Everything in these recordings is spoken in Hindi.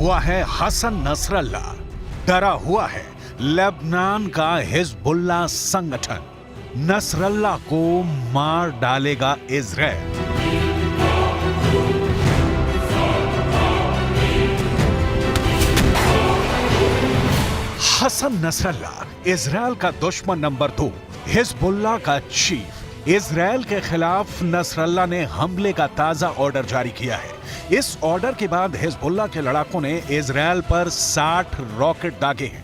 हुआ है हसन नसरल्ला, डरा हुआ है लेबनान का हिजबुल्लाह संगठन। नसरल्ला को मार डालेगा इजराइल। हसन नसरल्ला इजराइल का दुश्मन नंबर 2, हिजबुल्लाह का चीफ। इजराइल के खिलाफ नसरल्ला ने हमले का ताजा ऑर्डर जारी किया है। इस ऑर्डर के बाद हिजबुल्लाह के लड़ाकों ने इजराइल पर 60 रॉकेट दागे हैं।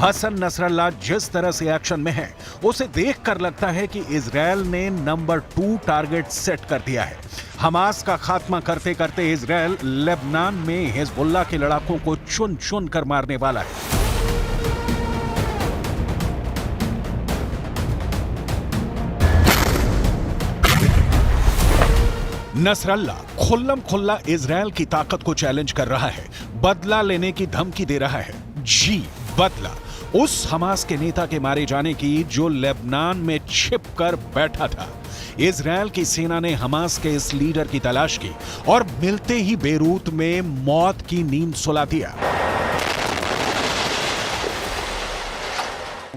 हसन नसरल्ला जिस तरह से एक्शन में है उसे देखकर लगता है कि इजराइल ने नंबर 2 टारगेट सेट कर दिया है। हमास का खात्मा करते करते इजराइल लेबनान में हिजबुल्लाह के लड़ाकों को चुन चुन कर मारने वाला है। नसरल्ला खुल्लम खुल्ला इजराइल की ताकत को चैलेंज कर रहा है, बदला लेने की धमकी दे रहा है। जी, बदला उस हमास के नेता के मारे जाने की जो लेबनान में छिपकर बैठा था। इजराइल की सेना ने हमास के इस लीडर की तलाश की और मिलते ही बेरूत में मौत की नींद सुला दिया।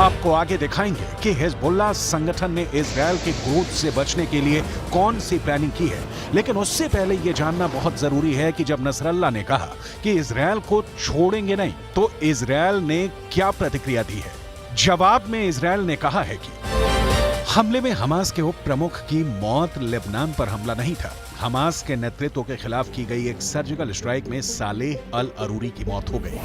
आपको आगे दिखाएंगे कि हिजबुल्लाह संगठन ने इजराइल के क्रोध से बचने के लिए कौन सी प्लानिंग की है। लेकिन उससे पहले यह जानना बहुत जरूरी है कि जब नसरल्ला ने कहा कि इजराइल को छोड़ेंगे नहीं, तो इजराइल ने क्या प्रतिक्रिया दी है। जवाब में इजराइल ने कहा है कि हमले में हमास के उप प्रमुख की मौत लेबनान पर हमला नहीं था। हमास के नेतृत्व के खिलाफ की गई एक सर्जिकल स्ट्राइक में सालेह अल अरूरी की मौत हो गई।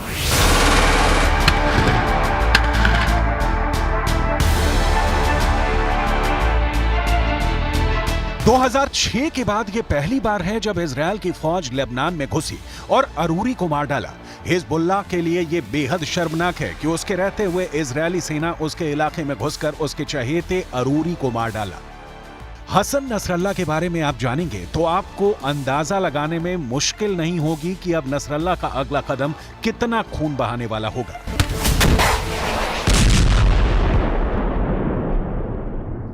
2006 के बाद यह पहली बार है जब इजराइल की फौज लेबनान में घुसी और अरूरी को मार डाला। हिजबुल्लाह के लिए यह बेहद शर्मनाक है कि उसके रहते हुए इजरायली सेना उसके इलाके में घुसकर उसके चहेते अरूरी को मार डाला। हसन नसरल्ला के बारे में आप जानेंगे तो आपको अंदाजा लगाने में मुश्किल नहीं होगी कि अब नसरल्ला का अगला कदम कितना खून बहाने वाला होगा।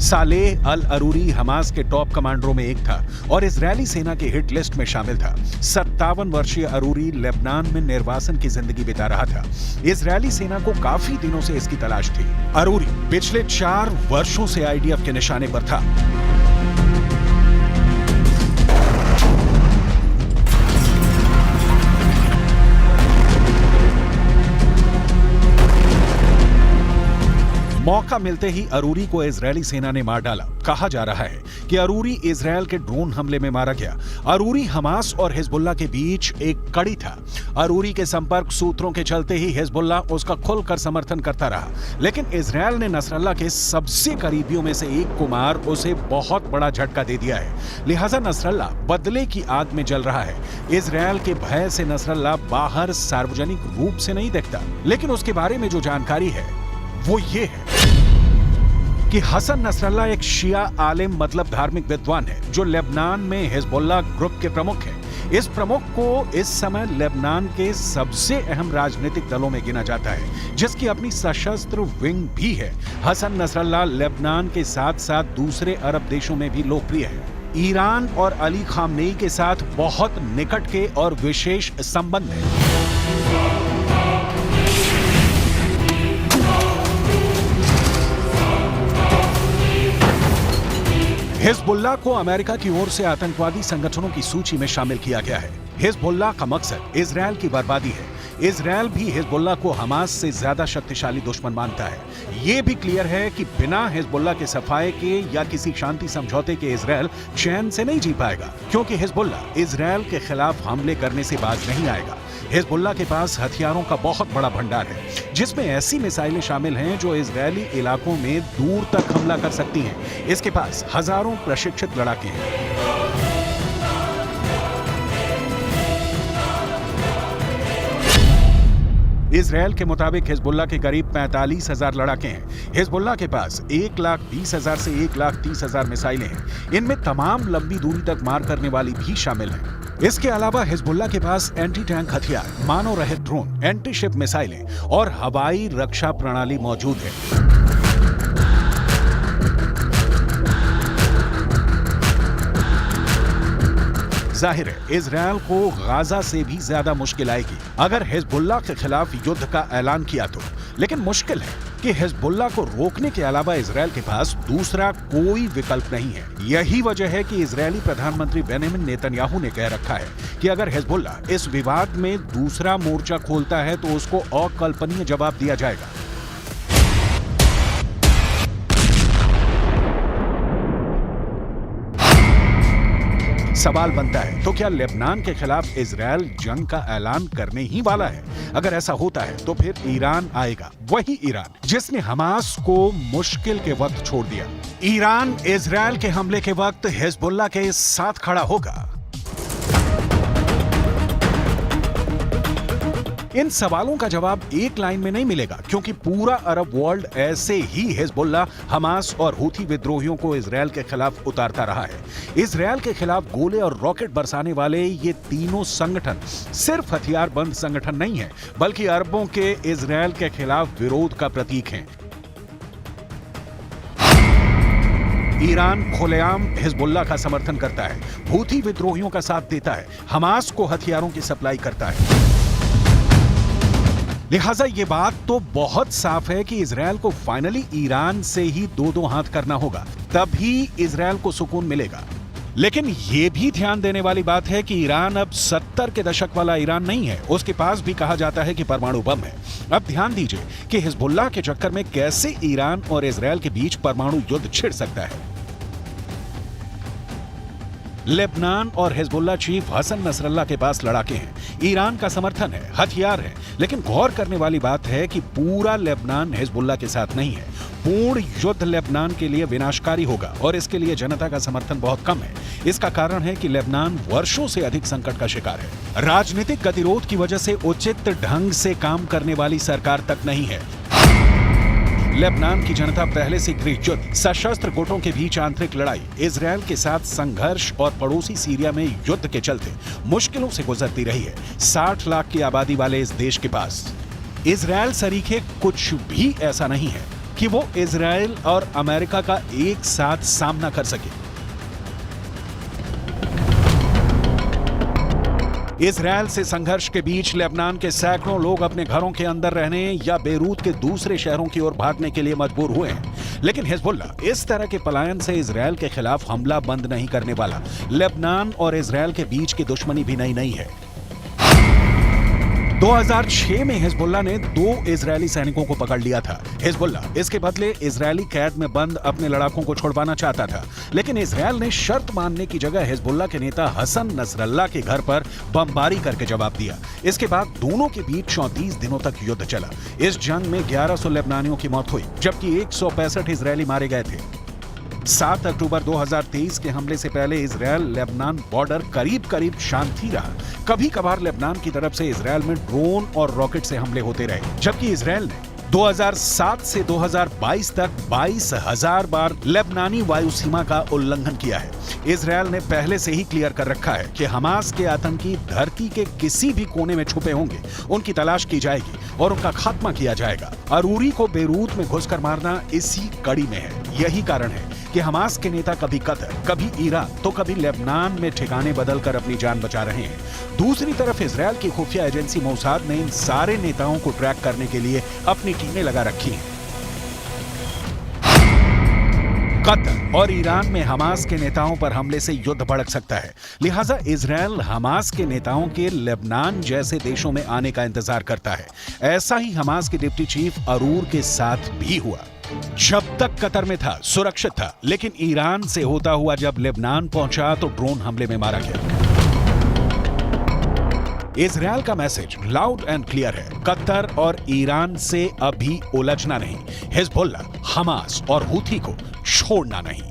सालेह अल अरूरी हमास के टॉप कमांडरों में एक था और इजरायली सेना के हिट लिस्ट में शामिल था। 57 वर्षीय अरूरी लेबनान में निर्वासन की जिंदगी बिता रहा था। इजरायली सेना को काफी दिनों से इसकी तलाश थी। अरूरी पिछले 4 वर्षों से आईडीएफ के निशाने पर था। धमाका मिलते ही अरूरी को इजरायली सेना ने मार डाला। कहा जा रहा है कि अरूरी इजरायल के ड्रोन हमले में मारा गया। अरूरी हमास और हिजबुल्लाह के बीच एक कड़ी था। अरूरी के संपर्क सूत्रों के चलते ही हिजबुल्लाह उसका खुलकर समर्थन करता रहा, लेकिन इजरायल ने नसरल्लाह के सबसे करीबियों में से एक को मार उसे बहुत बड़ा झटका दे दिया है। लिहाजा नसरल्लाह बदले की आग में जल रहा है। इजरायल के भय से नसरल्लाह बाहर सार्वजनिक रूप से नहीं दिखता, लेकिन उसके बारे में जो जानकारी है वो ये है कि हसन नसरल्लाह एक शिया आलिम मतलब धार्मिक विद्वान है जो लेबनान में हिजबुल्लाह ग्रुप के प्रमुख हैं। इस प्रमुख को इस समय लेबनान के सबसे अहम राजनीतिक दलों में गिना जाता है, जिसकी अपनी सशस्त्र विंग भी है। हसन नसरल्लाह लेबनान के साथ साथ दूसरे अरब देशों में भी लोकप्रिय है। ईरान और अली खामनेई के साथ बहुत निकट के और विशेष संबंध है। हिजबुल्लाह को अमेरिका की ओर से आतंकवादी संगठनों की सूची में शामिल किया गया है। हिजबुल्लाह का मकसद इजरायल की बर्बादी है। इजरायल भी हिजबुल्लाह को हमास से ज्यादा शक्तिशाली दुश्मन मानता है। यह भी क्लियर है कि बिना हिजबुल्लाह के सफाए के या किसी शांति समझौते के इजरायल चैन से नहीं जी पाएगा, क्योंकि हिजबुल्लाह इजरायल के खिलाफ हमले करने से बाज नहीं आएगा। हिजबुल्लाह के पास हथियारों का बहुत बड़ा भंडार है, जिसमें ऐसी मिसाइलें शामिल हैं जो इजरायली इलाकों में दूर तक हमला कर सकती हैं। इसके पास हजारों प्रशिक्षित लड़ाके हैं। इजरायल के मुताबिक हिजबुल्लाह के करीब 45,000 लड़ाके हैं। हिजबुल्लाह के पास 1,20,000 से 1,30,000 मिसाइलें हैं। इनमें तमाम लंबी दूरी तक मार करने वाली भी शामिल हैं। इसके अलावा हिजबुल्लाह के पास एंटी टैंक हथियार, मानव रहित ड्रोन, एंटी शिप मिसाइलें और हवाई रक्षा प्रणाली मौजूद है। जाहिर है इजरायल को गाजा से भी ज्यादा मुश्किल आएगी अगर हिजबुल्लाह के खिलाफ युद्ध का ऐलान किया तो, लेकिन मुश्किल है कि हिजबुल्लाह को रोकने के अलावा इजरायल के पास दूसरा कोई विकल्प नहीं है। यही वजह है कि इजरायली प्रधानमंत्री बेंजामिन नेतन्याहू ने कह रखा है कि अगर हिजबुल्लाह इस विवाद में दूसरा मोर्चा खोलता है तो उसको अकल्पनीय जवाब दिया जाएगा। सवाल बनता है, तो क्या लेबनान के खिलाफ इजरायल जंग का ऐलान करने ही वाला है? अगर ऐसा होता है तो फिर ईरान आएगा, वही ईरान जिसने हमास को मुश्किल के वक्त छोड़ दिया। ईरान इजरायल के हमले के वक्त हिजबुल्लाह के साथ खड़ा होगा। इन सवालों का जवाब एक लाइन में नहीं मिलेगा, क्योंकि पूरा अरब वर्ल्ड ऐसे ही हिजबुल्लाह, हमास और हूथी विद्रोहियों को इजरायल के खिलाफ उतारता रहा है। इजरायल के खिलाफ गोले और रॉकेट बरसाने वाले ये तीनों संगठन सिर्फ हथियारबंद संगठन नहीं है, बल्कि अरबों के इजरायल के खिलाफ विरोध का प्रतीक हैं। ईरान खुलेआम हिजबुल्लाह का समर्थन करता है, हूथी विद्रोहियों का साथ देता है, हमास को हथियारों की सप्लाई करता है। लिहाजा ये बात तो बहुत साफ है कि इजरायल को फाइनली ईरान से ही दो हाथ करना होगा, तभी इजरायल को सुकून मिलेगा। लेकिन ये भी ध्यान देने वाली बात है कि ईरान अब 70 के दशक वाला ईरान नहीं है। उसके पास भी कहा जाता है कि परमाणु बम है। अब ध्यान दीजिए कि हिजबुल्लाह के चक्कर में कैसे ईरान और इजरायल के बीच परमाणु युद्ध छिड़ सकता है। लेबनान और हिजबुल्लाह चीफ हसन नसरल्लाह के पास लड़ाके हैं, ईरान का समर्थन है, हथियार है, लेकिन गौर करने वाली बात है कि पूरा लेबनान हिजबुल्लाह के साथ नहीं है। पूर्ण युद्ध लेबनान के लिए विनाशकारी होगा और इसके लिए जनता का समर्थन बहुत कम है। इसका कारण है कि लेबनान वर्षों से अधिक संकट का शिकार है। राजनीतिक गतिरोध की वजह से उचित ढंग से काम करने वाली सरकार तक नहीं है। लेबनान की जनता पहले से गृह युद्ध, सशस्त्र गुटों के बीच आंतरिक लड़ाई, इजरायल के साथ संघर्ष और पड़ोसी सीरिया में युद्ध के चलते मुश्किलों से गुजरती रही है। 60 लाख की आबादी वाले इस देश के पास इजरायल सरीखे कुछ भी ऐसा नहीं है कि वो इजरायल और अमेरिका का एक साथ सामना कर सके। इजरायल से संघर्ष के बीच लेबनान के सैकड़ों लोग अपने घरों के अंदर रहने या बेरूत के दूसरे शहरों की ओर भागने के लिए मजबूर हुए हैं। लेकिन हिजबुल्लाह इस तरह के पलायन से इजरायल के खिलाफ हमला बंद नहीं करने वाला। लेबनान और इजरायल के बीच की दुश्मनी भी नई नहीं है। 2006 में हिजबुल्लाह ने 2 इजरायली सैनिकों को पकड़ लिया था। हिजबुल्लाह इसके बदले इजरायली कैद में बंद अपने लड़ाकों को छुड़वाना चाहता था, लेकिन इजरायल ने शर्त मानने की जगह हिजबुल्लाह के नेता हसन नसरल्लाह के घर पर बमबारी करके जवाब दिया। इसके बाद दोनों के बीच 34 दिनों तक युद्ध चला। इस जंग में 1100 लेबनानियों की मौत हुई, जबकि 165 इजरायली मारे गए थे। 7 अक्टूबर 2023 के हमले से पहले इजरायल लेबनान बॉर्डर करीब शांत ही रहा। कभी कभार लेबनान की तरफ से इजरायल में ड्रोन और रॉकेट से हमले होते रहे, जबकि इजरायल ने 2007 से 2022 तक 22,000 बार लेबनानी वायु सीमा का उल्लंघन किया है। इजरायल ने पहले से ही क्लियर कर रखा है कि हमास के आतंकी धरती के किसी भी कोने में छुपे होंगे, उनकी तलाश की जाएगी और उनका खात्मा किया जाएगा। अरूरी को बेरूत में घुसकर मारना इसी कड़ी में है। यही कारण है कि हमास के नेता कभी कतर, कभी ईरान तो कभी लेबनान में ठिकाने बदलकर अपनी जान बचा रहे हैं। दूसरी तरफ इजरायल की खुफिया एजेंसी मोसाद ने इन सारे नेताओं को ट्रैक करने के लिए अपनी टीमें लगा रखी हैं। कतर और ईरान में हमास के नेताओं पर हमले से युद्ध भड़क सकता है, लिहाजा इजरायल हमास के नेताओं के लेबनान जैसे देशों में आने का इंतजार करता है। ऐसा ही हमास के डिप्टी चीफ अरूर के साथ भी हुआ। जब तक कतर में था सुरक्षित था, लेकिन ईरान से होता हुआ जब लेबनान पहुंचा तो ड्रोन हमले में मारा गया। इजरायल का मैसेज लाउड एंड क्लियर है, कतर और ईरान से अभी उलझना नहीं, हिजबुल्लाह, हमास और हूथी को छोड़ना नहीं।